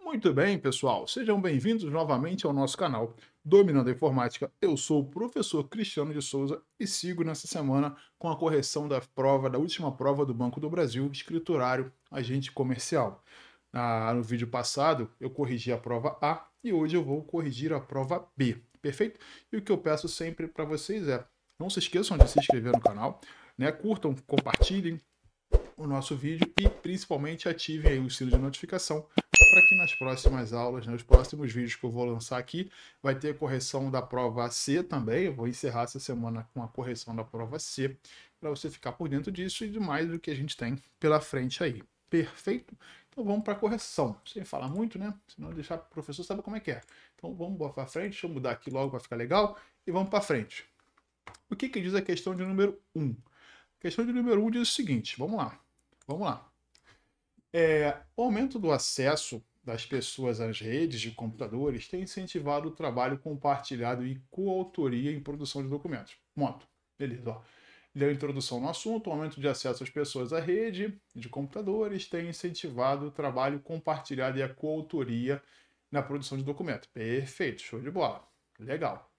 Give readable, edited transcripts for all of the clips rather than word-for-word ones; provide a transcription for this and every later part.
Muito bem, pessoal. Sejam bem-vindos novamente ao nosso canal Dominando a Informática. Eu sou o professor Cristiano de Souza e sigo nessa semana com a correção da última prova do Banco do Brasil, escriturário, agente comercial. No vídeo passado, eu corrigi a prova A e hoje eu vou corrigir a prova B, perfeito? E o que eu peço sempre para vocês é, não se esqueçam de se inscrever no canal, né? Curtam, compartilhem o nosso vídeo e principalmente ativem aí o sino de notificação para que nas próximas aulas, nos próximos vídeos que eu vou lançar aqui, vai ter a correção da prova C também. Eu vou encerrar essa semana com a correção da prova C, para você ficar por dentro disso e de mais do que a gente tem pela frente aí. Perfeito? Então vamos para a correção. Sem falar muito, né? Senão deixar para o professor saber como é que é. Então vamos para frente, deixa eu mudar aqui logo para ficar legal e vamos para frente. O que diz a questão de número 1? A questão de número 1 diz o seguinte, vamos lá. Vamos lá. O aumento do acesso das pessoas às redes de computadores tem incentivado o trabalho compartilhado e coautoria em produção de documentos. Ponto. Beleza, ó. Deu introdução no assunto, o aumento de acesso às pessoas à rede de computadores tem incentivado o trabalho compartilhado e a coautoria na produção de documentos. Perfeito, show de bola. Legal.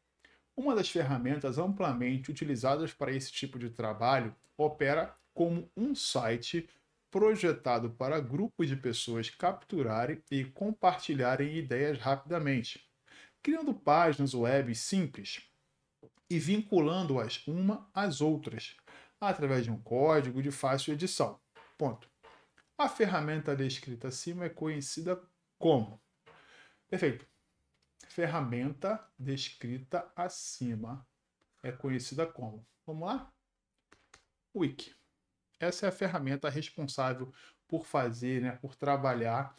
Uma das ferramentas amplamente utilizadas para esse tipo de trabalho opera como um site projetado para grupos de pessoas capturarem e compartilharem ideias rapidamente, criando páginas web simples e vinculando-as uma às outras, através de um código de fácil edição. Ponto. A ferramenta descrita acima é conhecida como. Perfeito. Ferramenta descrita acima é conhecida como. Vamos lá? Wiki. Essa é a ferramenta responsável por fazer, né, por trabalhar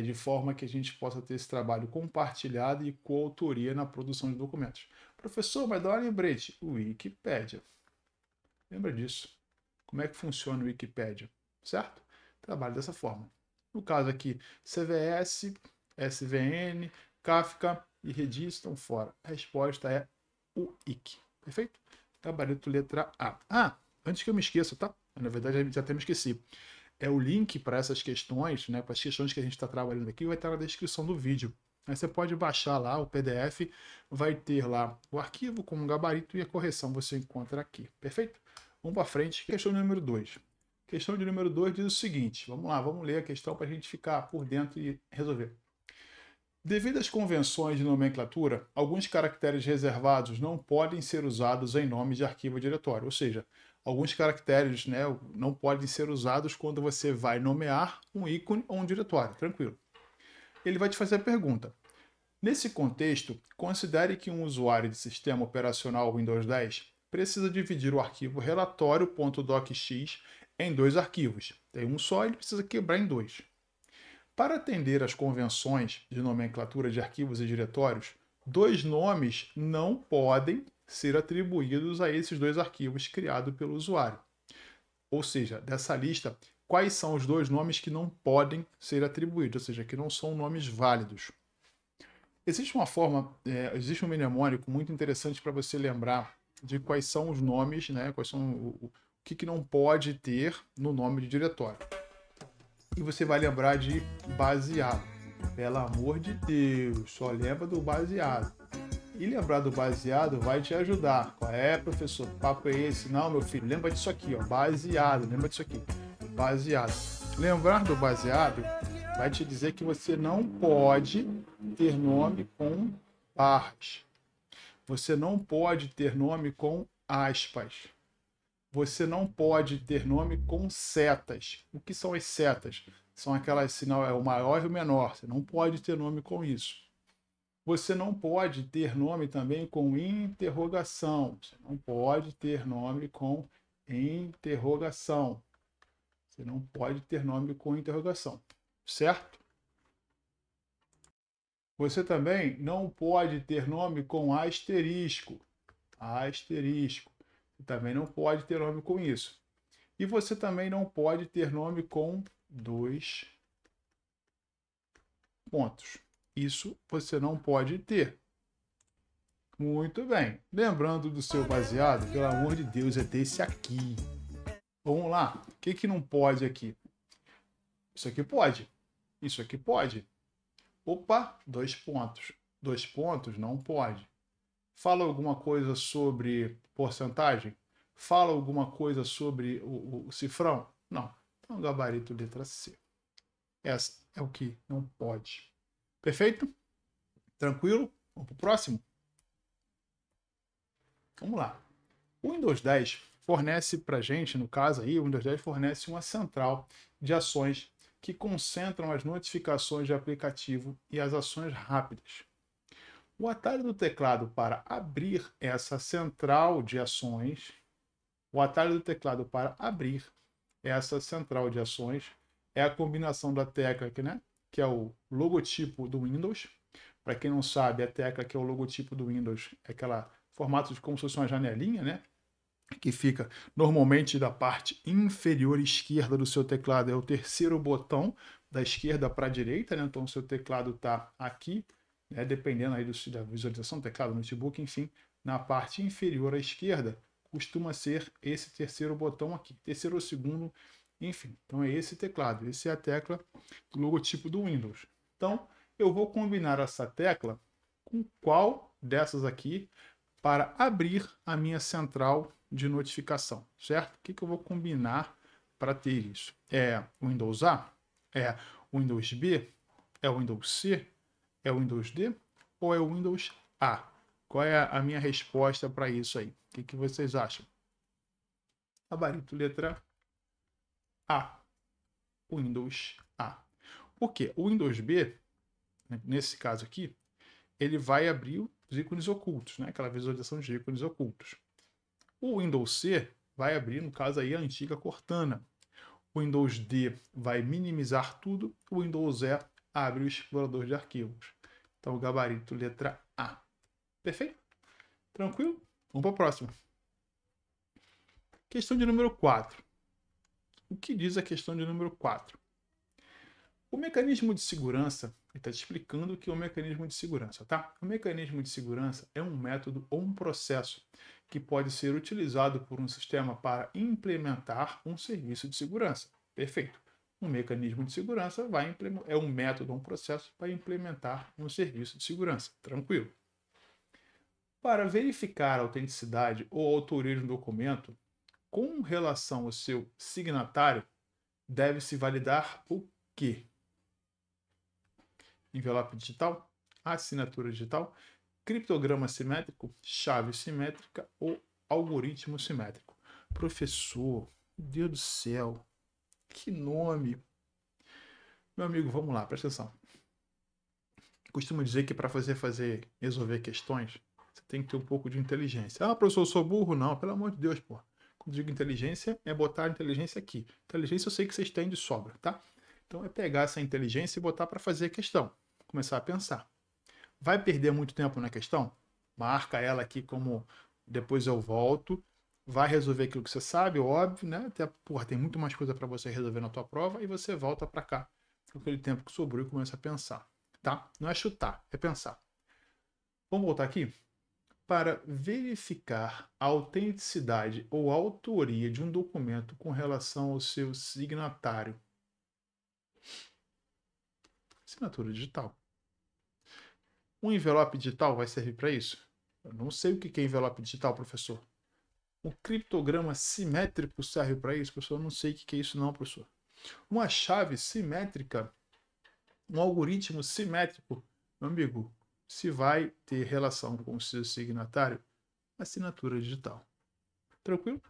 de forma que a gente possa ter esse trabalho compartilhado e coautoria na produção de documentos. Professor, mas dá um lembrete. Wikipédia. Lembra disso. Como é que funciona o Wikipédia? Certo? Trabalha dessa forma. No caso aqui, CVS, SVN, Kafka e Redis estão fora. A resposta é o Wiki. Perfeito? Gabarito letra A. Antes que eu me esqueça, tá? Na verdade, já até me esqueci. O link para essas questões, né, para as questões que a gente está trabalhando aqui, vai estar na descrição do vídeo. Aí você pode baixar lá o PDF, vai ter lá o arquivo com o gabarito e a correção você encontra aqui. Perfeito? Vamos para frente. Questão número 2. Questão de número 2 diz o seguinte. Vamos lá, vamos ler a questão para a gente ficar por dentro e resolver. Devido às convenções de nomenclatura, alguns caracteres reservados não podem ser usados em nome de arquivo diretório. Ou seja, alguns caracteres, né, não podem ser usados quando você vai nomear um ícone ou um diretório. Tranquilo. Ele vai te fazer a pergunta. Nesse contexto, considere que um usuário de sistema operacional Windows 10 precisa dividir o arquivo relatório.docx em dois arquivos. Tem um só e ele precisa quebrar em dois. Para atender às convenções de nomenclatura de arquivos e diretórios, dois nomes não podem ser atribuídos a esses dois arquivos criados pelo usuário. Ou seja, dessa lista, quais são os dois nomes que não podem ser atribuídos, ou seja, que não são nomes válidos. Existe uma forma, existe um mnemônico muito interessante para você lembrar de quais são os nomes, né, quais são o que não pode ter no nome de diretório. E você vai lembrar de baseado. Pelo amor de Deus, só lembra do baseado. E lembrar do baseado vai te ajudar. Qual é, professor? Que papo é esse? Não, meu filho, lembra disso aqui, ó. Baseado, lembra disso aqui. Baseado. Lembrar do baseado vai te dizer que você não pode ter nome com barras. Você não pode ter nome com aspas. Você não pode ter nome com setas. O que são as setas? São aquelas sinal é o maior e o menor. Você não pode ter nome com isso. Você não pode ter nome também com interrogação. Você não pode ter nome com interrogação. Você não pode ter nome com interrogação. Certo? Você também não pode ter nome com asterisco. Asterisco. Você também não pode ter nome com isso. E você também não pode ter nome com dois pontos. Isso você não pode ter. Muito bem. Lembrando do seu baseado, pelo amor de Deus, é desse aqui. Vamos lá. O que não pode aqui? Isso aqui pode. Isso aqui pode. Opa, 2 pontos. 2 pontos não pode. Fala alguma coisa sobre porcentagem? Fala alguma coisa sobre o cifrão? Não. Então, gabarito letra C. Essa é o que não pode. Perfeito? Tranquilo? Vamos para o próximo? Vamos lá. O Windows 10 fornece para a gente, no caso aí, o Windows 10 fornece uma central de ações que concentram as notificações de aplicativo e as ações rápidas. O atalho do teclado para abrir essa central de ações, o atalho do teclado para abrir essa central de ações é a combinação da tecla aqui, né, que é o logotipo do Windows. Para quem não sabe, a tecla que é o logotipo do Windows é aquela formato de como se fosse uma janelinha, né, que fica normalmente da parte inferior esquerda do seu teclado, é o terceiro botão da esquerda para a direita, né? Então o seu teclado está aqui, né? Dependendo aí da visualização do teclado, notebook, enfim, na parte inferior à esquerda costuma ser esse terceiro botão aqui, terceiro ou segundo, enfim. Então é esse teclado, essa é a tecla do logotipo do Windows. Então eu vou combinar essa tecla com qual dessas aqui para abrir a minha central de notificação, certo? O que eu vou combinar para ter isso? É o Windows A? É o Windows B? É o Windows C? É o Windows D? Ou é o Windows A? Qual é a minha resposta para isso aí? O que vocês acham? Gabarito letra A. Windows A. Por quê? O Windows B, nesse caso aqui, ele vai abrir os ícones ocultos, né? Aquela visualização de ícones ocultos. O Windows C vai abrir, no caso aí, a antiga Cortana. O Windows D vai minimizar tudo. O Windows E abre o explorador de arquivos. Então, o gabarito letra A. Perfeito? Tranquilo? Vamos para a próxima. Questão de número 4. O que diz a questão de número 4? O mecanismo de segurança, ele está te explicando o que é o mecanismo de segurança, tá? O mecanismo de segurança é um método ou um processo que pode ser utilizado por um sistema para implementar um serviço de segurança. Perfeito. Um mecanismo de segurança é um método ou um processo para implementar um serviço de segurança. Tranquilo. Para verificar a autenticidade ou autoria de um documento, com relação ao seu signatário, deve-se validar o quê? Envelope digital, assinatura digital, criptograma simétrico, chave simétrica ou algoritmo simétrico. Professor, Deus do céu, que nome! Meu amigo, vamos lá, presta atenção. Costumo dizer que para resolver questões, você tem que ter um pouco de inteligência. Ah, professor, eu sou burro? Não, pelo amor de Deus, pô. Quando digo inteligência, é botar a inteligência aqui. Inteligência eu sei que vocês têm de sobra, tá? Então é pegar essa inteligência e botar para fazer a questão. Começar a pensar. Vai perder muito tempo na questão? Marca ela aqui como depois eu volto. Vai resolver aquilo que você sabe, óbvio, né? Até, porra, tem muito mais coisa para você resolver na tua prova e você volta para cá com aquele tempo que sobrou e começa a pensar, tá? Não é chutar, é pensar. Vamos voltar aqui? Para verificar a autenticidade ou autoria de um documento com relação ao seu signatário. Assinatura digital. Um envelope digital vai servir para isso? Eu não sei o que é envelope digital, professor. Um criptograma simétrico serve para isso, professor? Eu não sei o que é isso não, professor. Uma chave simétrica, um algoritmo simétrico, meu amigo, se vai ter relação com o seu signatário, assinatura digital. Tranquilo?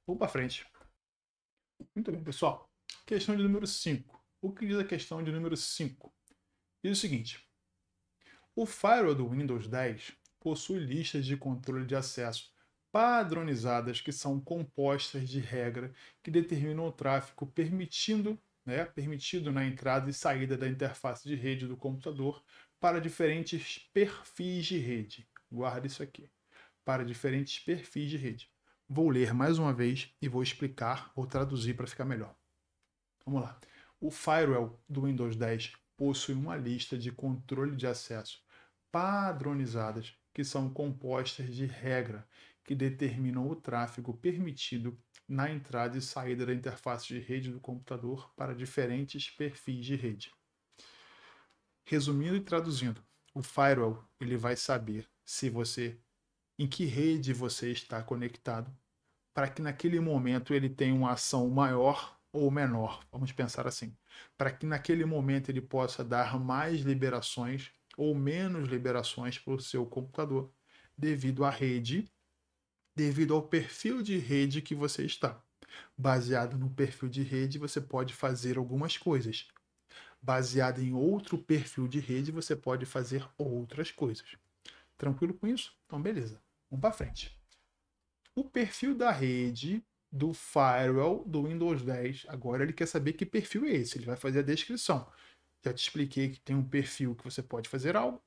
Vamos para frente. Muito bem, pessoal. Questão de número 5. O que diz a questão de número 5? Diz o seguinte. O firewall do Windows 10 possui listas de controle de acesso padronizadas que são compostas de regra que determinam o tráfego permitido na entrada e saída da interface de rede do computador para diferentes perfis de rede. Guarda isso aqui. Para diferentes perfis de rede. Vou ler mais uma vez e vou explicar ou traduzir para ficar melhor. Vamos lá. O firewall do Windows 10 possui uma lista de controle de acesso padronizadas que são compostas de regra que determinam o tráfego permitido na entrada e saída da interface de rede do computador para diferentes perfis de rede. Resumindo e traduzindo, o firewall ele vai saber se você, em que rede você está conectado, para que naquele momento ele tenha uma ação maior ou menor. Vamos pensar assim, para que naquele momento ele possa dar mais liberações ou menos liberações para o seu computador, devido à rede, devido ao perfil de rede que você está. Baseado no perfil de rede, você pode fazer algumas coisas. Baseado em outro perfil de rede, você pode fazer outras coisas. Tranquilo com isso? Então, beleza. Vamos para frente. O perfil da rede do firewall do Windows 10, agora ele quer saber que perfil é esse. Ele vai fazer a descrição. Já te expliquei que tem um perfil que você pode fazer algo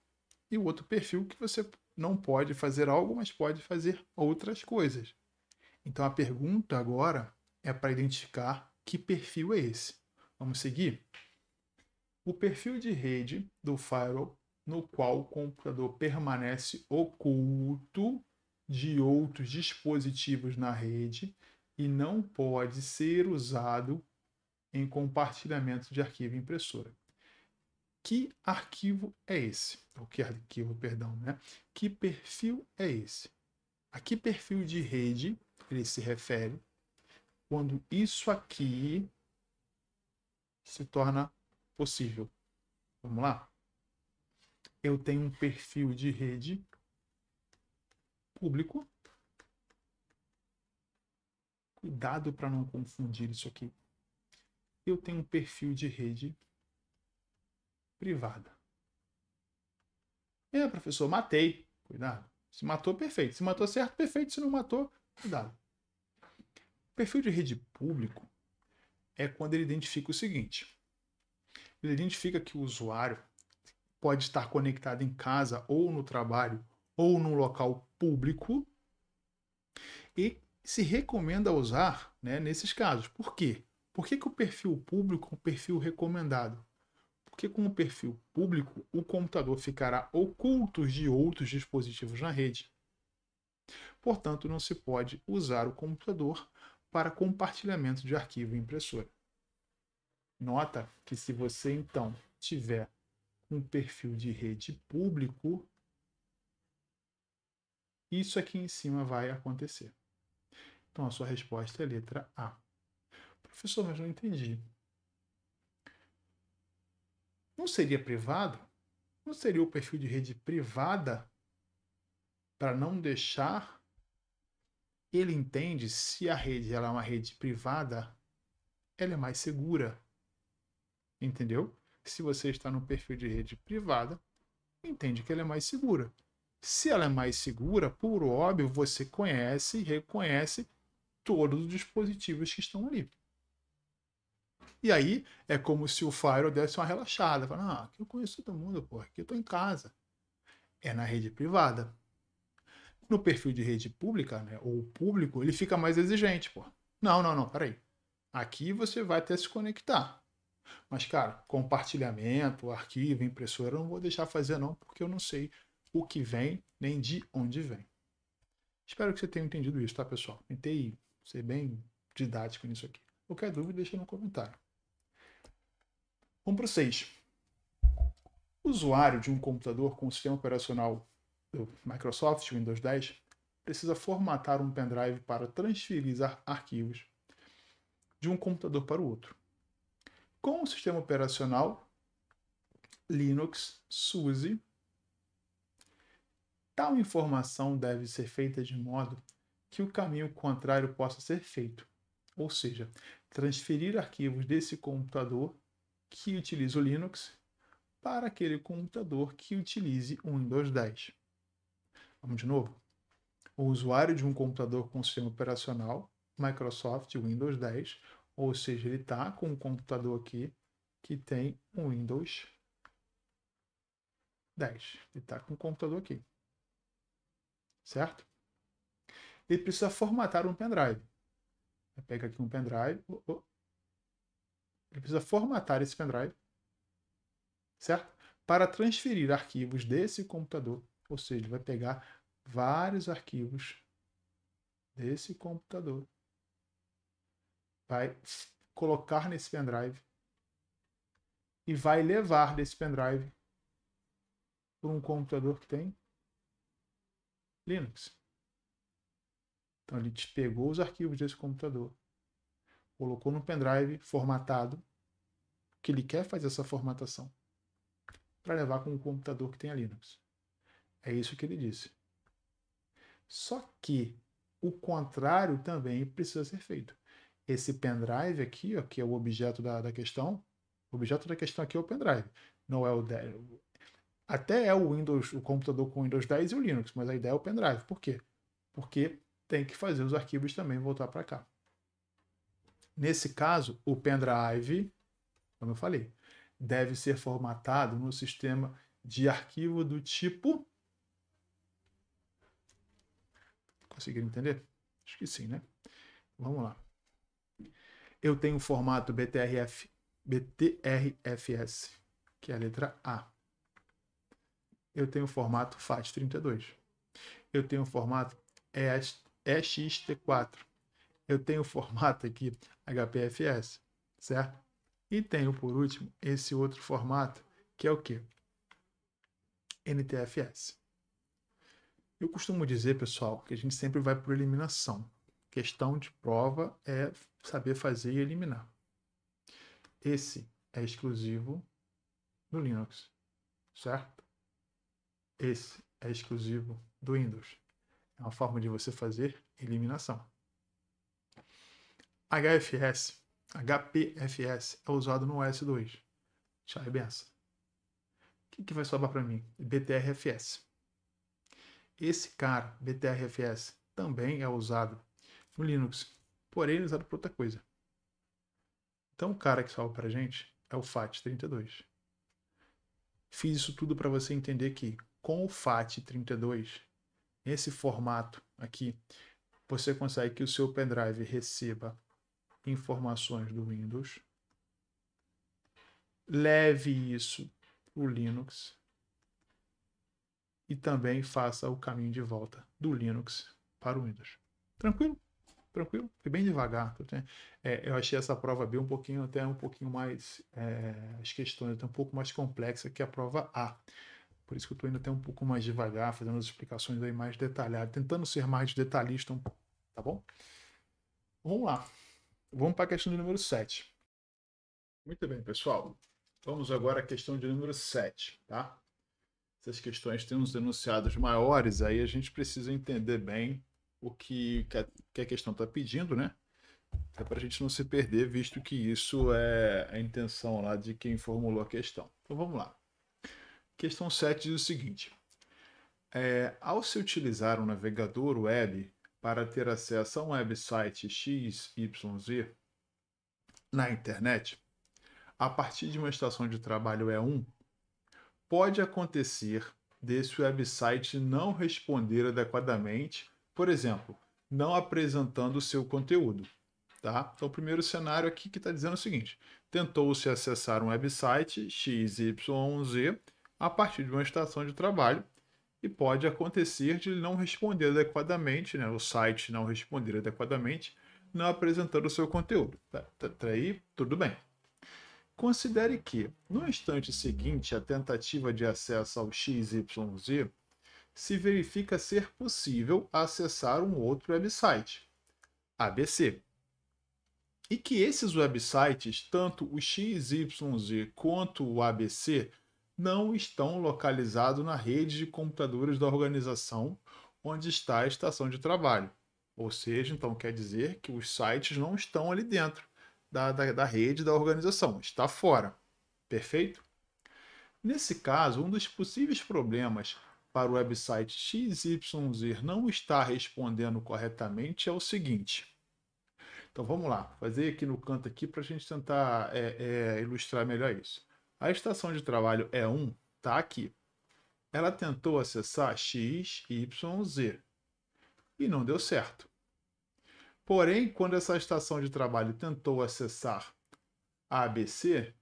e o outro perfil que você não pode fazer algo, mas pode fazer outras coisas. Então a pergunta agora é para identificar que perfil é esse. Vamos seguir? O perfil de rede do firewall, no qual o computador permanece oculto de outros dispositivos na rede e não pode ser usado em compartilhamento de arquivo em impressora. Que arquivo é esse? O que arquivo, perdão, né? Que perfil é esse? A que perfil de rede ele se refere quando isso aqui se torna possível? Vamos lá? Eu tenho um perfil de rede público. Cuidado para não confundir isso aqui. Eu tenho um perfil de rede privada. Professor, matei. Cuidado. Se matou, perfeito. Se matou certo, perfeito. Se não matou, cuidado. O perfil de rede público é quando ele identifica o seguinte. Ele identifica que o usuário pode estar conectado em casa ou no trabalho ou num local público e se recomenda usar, né, nesses casos. Por quê? Por que o perfil público é um perfil recomendado? Porque com o perfil público, o computador ficará oculto de outros dispositivos na rede. Portanto, não se pode usar o computador para compartilhamento de arquivo em impressora. Nota que se você então tiver um perfil de rede público, isso aqui em cima vai acontecer. Então a sua resposta é a letra A. Professor, mas não entendi. Não seria privado? Não seria o perfil de rede privada para não deixar? Ele entende se a rede ela é uma rede privada, ela é mais segura. Entendeu? Se você está no perfil de rede privada, entende que ela é mais segura. Se ela é mais segura, por óbvio, você conhece e reconhece todos os dispositivos que estão ali. E aí é como se o Firewall desse uma relaxada. Fala, ah, aqui eu conheço todo mundo, pô, aqui eu estou em casa. É na rede privada. No perfil de rede pública, né, ou público, ele fica mais exigente, pô. Não, não, não, peraí. Aqui você vai até se conectar. Mas, cara, compartilhamento, arquivo, impressora, eu não vou deixar fazer não, porque eu não sei o que vem, nem de onde vem. Espero que você tenha entendido isso, tá, pessoal? Tentei ser bem didático nisso aqui. Qualquer dúvida, deixa no comentário. Vamos para o 6. O usuário de um computador com o sistema operacional do Microsoft Windows 10 precisa formatar um pendrive para transferir arquivos de um computador para o outro. Com o sistema operacional Linux SUSE, tal informação deve ser feita de modo que o caminho contrário possa ser feito, ou seja, transferir arquivos desse computador que utiliza o Linux para aquele computador que utilize o Windows 10. Vamos de novo? O usuário de um computador com sistema operacional Microsoft Windows 10, ou seja, ele está com um computador aqui que tem um Windows 10. Ele está com um computador aqui. Certo? Ele precisa formatar um pendrive. Pega aqui um pendrive. Ele precisa formatar esse pendrive. Certo? Para transferir arquivos desse computador. Ou seja, ele vai pegar vários arquivos desse computador. Vai colocar nesse pendrive. E vai levar desse pendrive por um computador que tem Linux. Então ele te pegou os arquivos desse computador, colocou no pendrive formatado, que ele quer fazer essa formatação, para levar com o computador que tem a Linux. É isso que ele disse. Só que o contrário também precisa ser feito. Esse pendrive aqui, ó, que é o objeto da questão, o objeto da questão aqui é o pendrive. Não é o 10. Até é o Windows, o computador com Windows 10 e o Linux, mas a ideia é o pendrive. Por quê? Porque tem que fazer os arquivos também voltar para cá. Nesse caso, o pendrive, como eu falei, deve ser formatado no sistema de arquivo do tipo. Conseguiram entender? Acho que sim, né? Vamos lá. Eu tenho o formato BTRFS, que é a letra A. Eu tenho o formato FAT32. Eu tenho o formato EXT4. Eu tenho o formato aqui HPFS, certo? E tenho, por último, esse outro formato, que é o quê? NTFS. Eu costumo dizer, pessoal, que a gente sempre vai por eliminação. Questão de prova é saber fazer e eliminar. Esse é exclusivo do Linux, certo? Esse é exclusivo do Windows. É uma forma de você fazer eliminação. HPFS é usado no OS2. Tchau e benção. O que vai sobrar para mim? BTRFS. Esse cara, BTRFS, também é usado no Linux, porém ele é usado para outra coisa. Então o cara que salva para a gente é o FAT32. Fiz isso tudo para você entender que com o FAT32, nesse formato aqui, você consegue que o seu pendrive receba informações do Windows, leve isso para o Linux e também faça o caminho de volta do Linux para o Windows. Tranquilo? Tranquilo? Fui bem devagar. Eu achei essa prova B até um pouquinho mais, as questões até um pouco mais complexas que a prova A. Por isso que eu estou indo até um pouco mais devagar, fazendo as explicações aí mais detalhadas, tentando ser mais detalhista um pouco, tá bom? Vamos lá. Vamos para a questão de número 7. Muito bem, pessoal. Vamos agora à questão de número 7, tá? Essas questões têm uns enunciados maiores, aí a gente precisa entender bem o que a questão está pedindo, né? É para a gente não se perder, visto que isso é a intenção lá de quem formulou a questão. Então vamos lá. Questão 7 diz o seguinte: ao se utilizar um navegador web para ter acesso a um website XYZ na internet, a partir de uma estação de trabalho E1, pode acontecer desse website não responder adequadamente, por exemplo, não apresentando o seu conteúdo. Tá? Então, o primeiro cenário aqui que está dizendo o seguinte: tentou-se acessar um website XYZ a partir de uma estação de trabalho e pode acontecer de ele não responder adequadamente, né? O site não responder adequadamente, não apresentando o seu conteúdo. Tá aí, tudo bem. Considere que, no instante seguinte à tentativa de acesso ao XYZ, se verifica ser possível acessar um outro website, ABC. E que esses websites, tanto o XYZ quanto o ABC, não estão localizados na rede de computadores da organização onde está a estação de trabalho. Ou seja, então quer dizer que os sites não estão ali dentro da rede da organização, está fora. Perfeito? Nesse caso, um dos possíveis problemas para o website XYZ não estar respondendo corretamente é o seguinte. Então vamos lá, fazer aqui no canto aqui para a gente tentar ilustrar melhor isso. A estação de trabalho E1 está aqui. Ela tentou acessar XYZ e não deu certo. Porém, quando essa estação de trabalho tentou acessar ABC,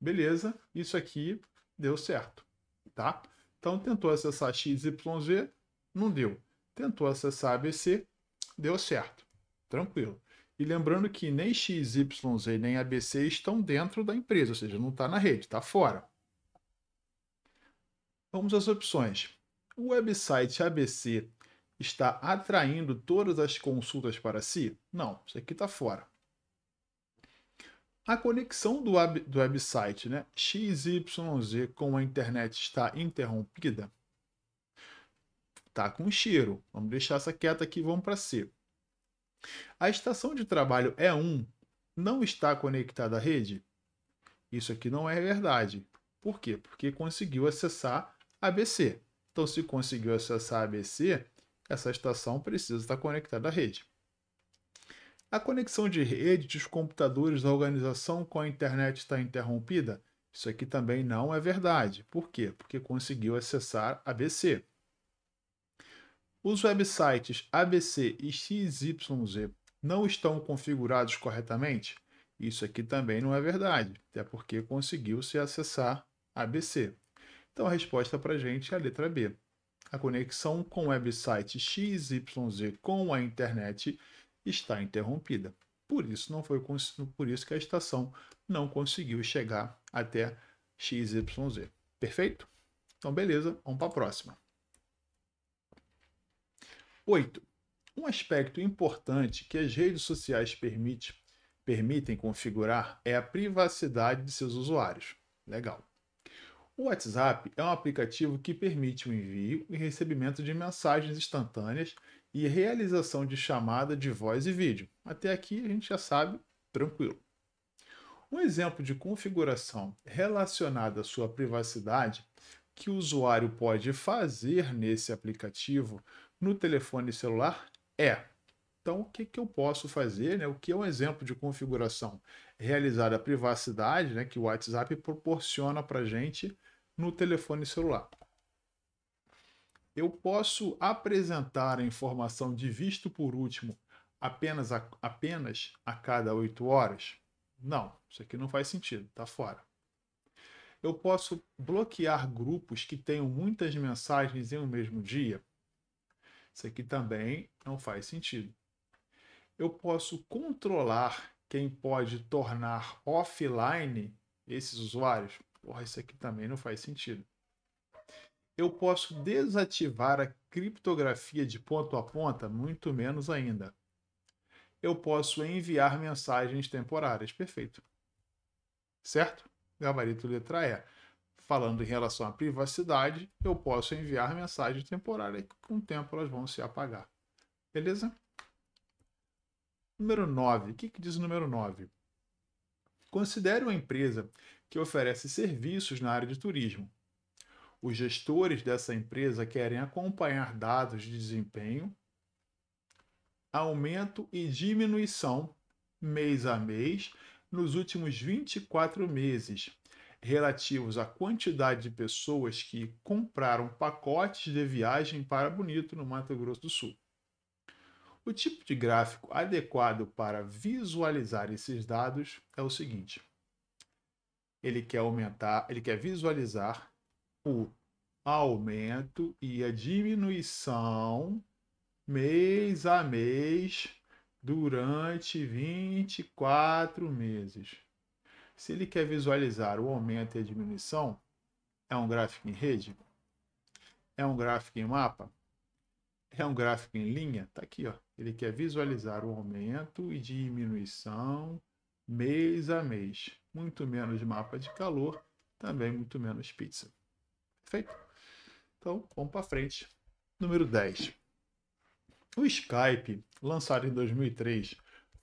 beleza, isso aqui deu certo, tá? Então tentou acessar XYZ, não deu. Tentou acessar ABC, deu certo. Tranquilo. E lembrando que nem XYZ nem ABC estão dentro da empresa, ou seja, não está na rede, está fora. Vamos às opções. O website ABC está atraindo todas as consultas para si? Não, isso aqui está fora. A conexão do website, né, XYZ com a internet está interrompida? Está com cheiro. Vamos deixar essa quieta aqui, vamos para C. A estação de trabalho E1 não está conectada à rede? Isso aqui não é verdade. Por quê? Porque conseguiu acessar ABC. Então, se conseguiu acessar ABC, essa estação precisa estar conectada à rede. A conexão de rede dos computadores da organização com a internet está interrompida? Isso aqui também não é verdade. Por quê? Porque conseguiu acessar ABC. Os websites ABC e XYZ não estão configurados corretamente? Isso aqui também não é verdade, até porque conseguiu-se acessar ABC. Então a resposta para a gente é a letra B. A conexão com o website XYZ com a internet está interrompida. Por isso, por isso que a estação não conseguiu chegar até XYZ. Perfeito? Então, beleza, vamos para a próxima. 8. Um aspecto importante que as redes sociais permitem configurar é a privacidade de seus usuários. Legal. O WhatsApp é um aplicativo que permite o envio e recebimento de mensagens instantâneas e realização de chamada de voz e vídeo. Até aqui a gente já sabe, tranquilo. Um exemplo de configuração relacionada à sua privacidade que o usuário pode fazer nesse aplicativo no telefone celular é. Então, o que eu posso fazer? Né? O que é um exemplo de configuração? Realizar a privacidade, né, que o WhatsApp proporciona para a gente no telefone celular. Eu posso apresentar a informação de visto por último apenas a cada 8 horas? Não, isso aqui não faz sentido, está fora. Eu posso bloquear grupos que tenham muitas mensagens em um mesmo dia? Isso aqui também não faz sentido. Eu posso controlar quem pode tornar offline esses usuários? Porra, isso aqui também não faz sentido. Eu posso desativar a criptografia de ponto a ponta? Muito menos ainda. Eu posso enviar mensagens temporárias. Perfeito. Certo? Gabarito letra E. Falando em relação à privacidade, eu posso enviar mensagens temporárias que com o tempo elas vão se apagar. Beleza? Número 9. O que diz o número 9? Considere uma empresa que oferece serviços na área de turismo. Os gestores dessa empresa querem acompanhar dados de desempenho, aumento e diminuição mês a mês nos últimos 24 meses, relativos à quantidade de pessoas que compraram pacotes de viagem para Bonito, no Mato Grosso do Sul. O tipo de gráfico adequado para visualizar esses dados é o seguinte: ele quer visualizar o aumento e a diminuição mês a mês durante 24 meses. Se ele quer visualizar o aumento e a diminuição, é um gráfico em rede? É um gráfico em mapa? É um gráfico em linha? Está aqui, ó. Ele quer visualizar o aumento e diminuição mês a mês. Muito menos mapa de calor, também muito menos pizza. Perfeito? Então, vamos para frente. Número 10. O Skype, lançado em 2003,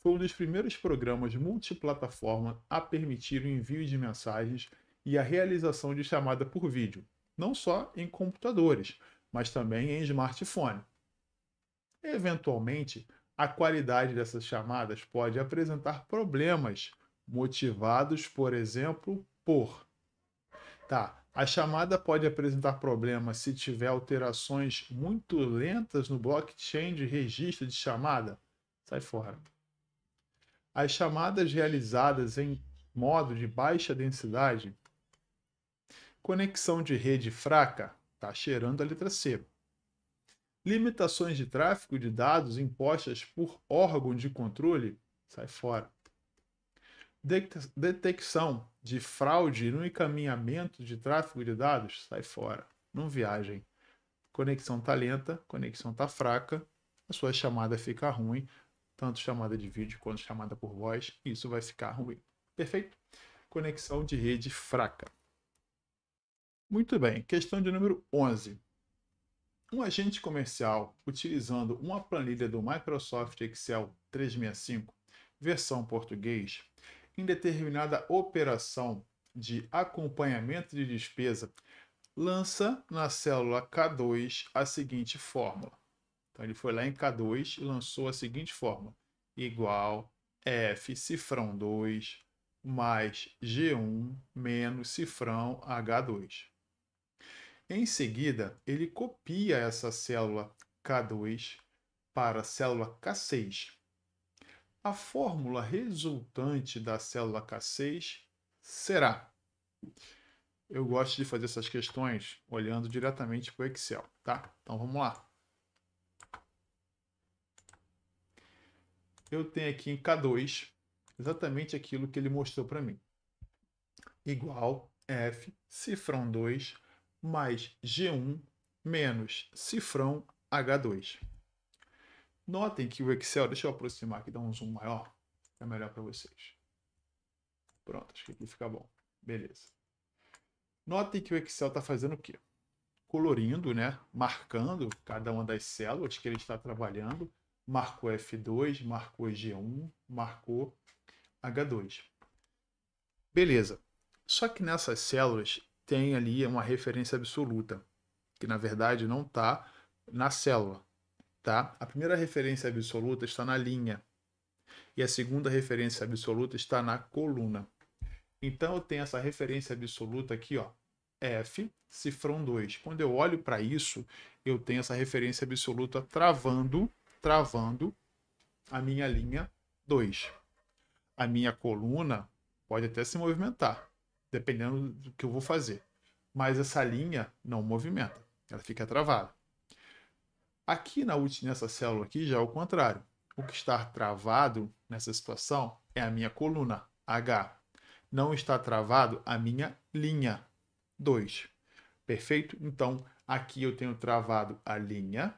foi um dos primeiros programas multiplataforma a permitir o envio de mensagens e a realização de chamada por vídeo, não só em computadores, mas também em smartphone. Eventualmente, a qualidade dessas chamadas pode apresentar problemas motivados, por exemplo, por a chamada pode apresentar problemas se tiver alterações muito lentas no blockchain de registro de chamada. Sai fora. As chamadas realizadas em modo de baixa densidade, conexão de rede fraca, está cheirando a letra C. Limitações de tráfego de dados impostas por órgão de controle, sai fora. Detecção de fraude no encaminhamento de tráfego de dados, sai fora. não viajem. Conexão tá lenta, conexão tá fraca, a sua chamada fica ruim, tanto chamada de vídeo quanto chamada por voz, isso vai ficar ruim. Perfeito? Conexão de rede fraca. Muito bem, questão de número 11. Um agente comercial utilizando uma planilha do Microsoft Excel 365, versão português, em determinada operação de acompanhamento de despesa, lança na célula K2 a seguinte fórmula. Então ele foi lá em K2 e lançou a seguinte fórmula: igual F cifrão 2 mais G1 menos cifrão H2. Em seguida, ele copia essa célula K2 para a célula K6. A fórmula resultante da célula K6 será... Eu gosto de fazer essas questões olhando diretamente para o Excel, tá? Então vamos lá. Eu tenho aqui em K2 exatamente aquilo que ele mostrou para mim. Igual F cifrão 2 mais G1 menos cifrão H2. Notem que o Excel, deixa eu aproximar aqui, dar um zoom maior, é melhor para vocês. Pronto, acho que aqui fica bom. Beleza. Notem que o Excel está fazendo o quê? Colorindo, né? Marcando cada uma das células que ele está trabalhando. Marcou F2, marcou G1, marcou H2. Beleza. Só que nessas células tem ali uma referência absoluta, que na verdade não está na célula, tá? A primeira referência absoluta está na linha e a segunda referência absoluta está na coluna. Então eu tenho essa referência absoluta aqui, ó, F cifrão 2. Quando eu olho para isso, eu tenho essa referência absoluta travando a minha linha 2. A minha coluna pode até se movimentar, dependendo do que eu vou fazer. Mas essa linha não movimenta, ela fica travada. Aqui nessa célula aqui já é o contrário. O que está travado nessa situação é a minha coluna, H. Não está travado a minha linha, 2. Perfeito? Então, aqui eu tenho travado a linha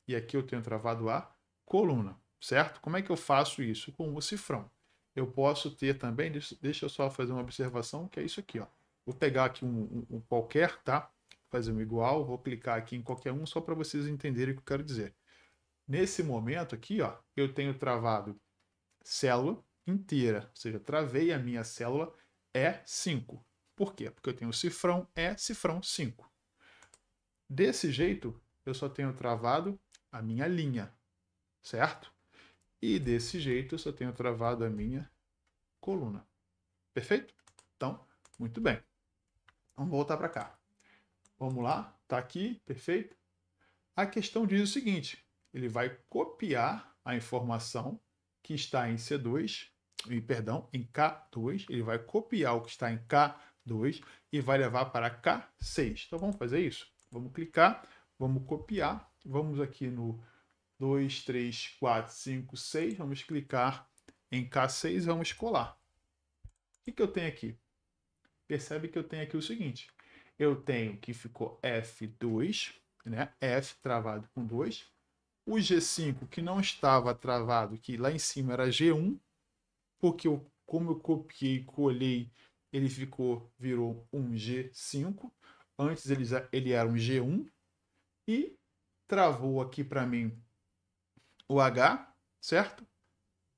e aqui eu tenho travado a coluna, certo? Como é que eu faço isso? Com o cifrão. Eu posso ter também, deixa eu só fazer uma observação, que é isso aqui, ó. Vou pegar aqui um qualquer, tá? Fazer um igual, vou clicar aqui em qualquer um só para vocês entenderem o que eu quero dizer. Nesse momento aqui, ó, eu tenho travado célula inteira, ou seja, travei a minha célula E5. Por quê? Porque eu tenho cifrão E, cifrão 5. Desse jeito, eu só tenho travado a minha linha, certo? E desse jeito, eu só tenho travado a minha coluna. Perfeito? Então, muito bem. Vamos voltar para cá. Vamos lá, tá aqui, perfeito? A questão diz o seguinte: ele vai copiar a informação que está em C2, perdão, em K2, ele vai copiar o que está em K2 e vai levar para K6. Então vamos fazer isso? Vamos clicar, vamos copiar, vamos aqui no 2, 3, 4, 5, 6, vamos clicar em K6 e vamos colar. O que eu tenho aqui? Percebe que eu tenho aqui o seguinte: eu tenho que ficou F2, né? F travado com 2. O G5 que não estava travado, que lá em cima era G1, porque como eu copiei e colei, ele virou um G5. Antes ele era um G1 e travou aqui para mim o H, certo?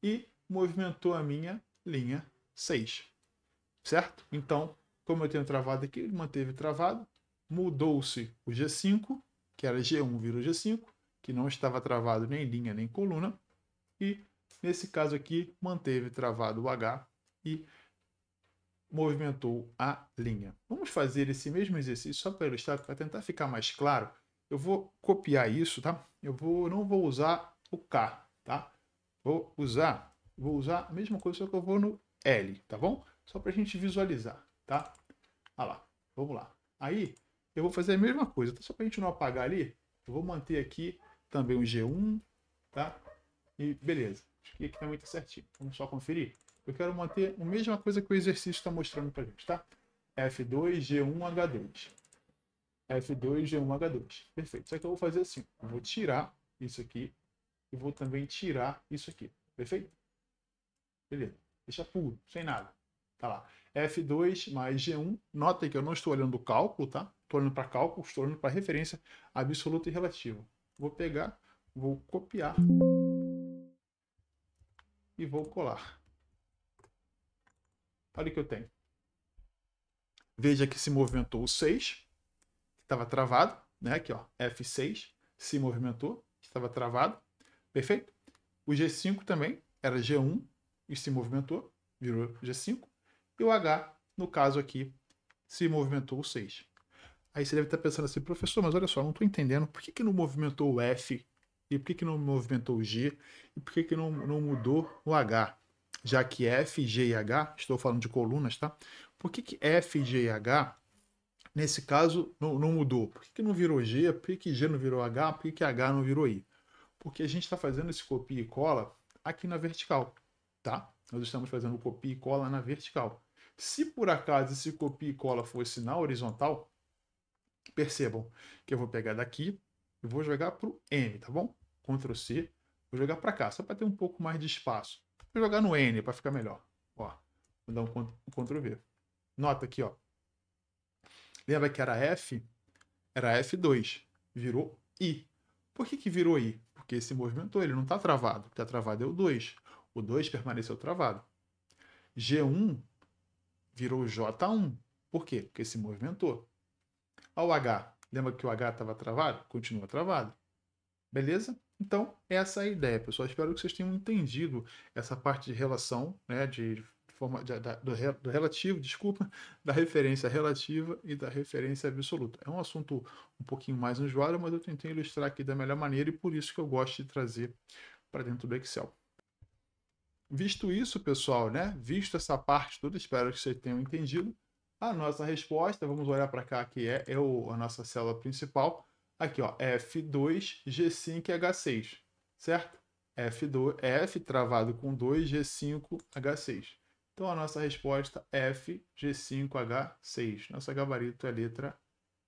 E movimentou a minha linha 6, certo? Então, como eu tenho travado aqui, ele manteve travado, mudou-se o G5, que era G1 virou G5, que não estava travado nem linha nem coluna, e nesse caso aqui manteve travado o H e movimentou a linha. Vamos fazer esse mesmo exercício só para ilustrar, para tentar ficar mais claro. Eu vou copiar isso, tá? Não vou usar o K, tá? Vou usar a mesma coisa, só que eu vou no L, tá bom? Só para a gente visualizar, tá? Olha lá, vamos lá. Aí, eu vou fazer a mesma coisa, tá? Só para a gente não apagar ali, eu vou manter aqui também o G1, tá? E beleza, acho que aqui também está certinho. Vamos só conferir. Eu quero manter a mesma coisa que o exercício está mostrando para a gente, tá? F2, G1, H2. F2G1H2. Perfeito. Só que eu vou fazer assim. Eu vou tirar isso aqui e vou também tirar isso aqui. Perfeito? Beleza. Deixa puro, sem nada. Tá lá. F2 mais G1. Nota que eu não estou olhando o cálculo, tá? Estou olhando para cálculo, estou olhando para referência absoluta e relativa. Vou pegar, vou copiar e vou colar. Olha o que eu tenho. Veja que se movimentou o 6, que estava travado, né? Aqui, ó, F6 se movimentou, estava travado. Perfeito? O G5 também era G1 e se movimentou, virou G5. E o H, no caso aqui, se movimentou o 6. Aí você deve estar pensando assim, professor, mas olha só, não estou entendendo. Por que não movimentou o F? E por que não movimentou o G? E por que não mudou o H? Já que F, G e H, estou falando de colunas, tá? Por que F, G e H, nesse caso, não mudou? Por que não virou G? Por que G não virou H? Por que H não virou I? Porque a gente está fazendo esse copia e cola aqui na vertical, tá? Nós estamos fazendo copia e cola na vertical. Se por acaso esse copia e cola fosse na horizontal, percebam que eu vou pegar daqui e vou jogar para o N, tá bom? Ctrl C, vou jogar para cá, só para ter um pouco mais de espaço. Vou jogar no N para ficar melhor. Ó, vou dar um Ctrl V. Nota aqui, ó. Lembra que era F? Era F2. Virou I. Por que virou I? Porque se movimentou, ele não está travado. O que está travado é o 2. O 2 permaneceu travado. G1 virou J1. Por quê? Porque se movimentou. Ao H, lembra que o H estava travado? Continua travado. Beleza? Então, essa é a ideia, pessoal. Espero que vocês tenham entendido essa parte de relação, né, do relativo, desculpa, da referência relativa e da referência absoluta. É um assunto um pouquinho mais enjoado, mas eu tentei ilustrar aqui da melhor maneira e por isso que eu gosto de trazer para dentro do Excel. Visto isso, pessoal, né, visto essa parte toda, espero que vocês tenham entendido. A nossa resposta, vamos olhar para cá, que é a nossa célula principal. Aqui, ó, F2, G5 e H6, certo? F2, F travado com 2, G5, H6. Então, a nossa resposta é F, G5, H6. Nossa gabarito é a letra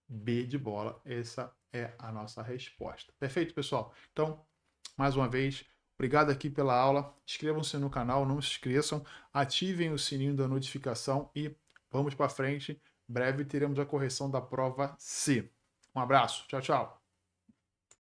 B de bola. Essa é a nossa resposta. Perfeito, pessoal? Então, mais uma vez, obrigado aqui pela aula. Inscrevam-se no canal, não se esqueçam. Ativem o sininho da notificação e vamos para frente. Breve teremos a correção da prova C. Um abraço. Tchau, tchau.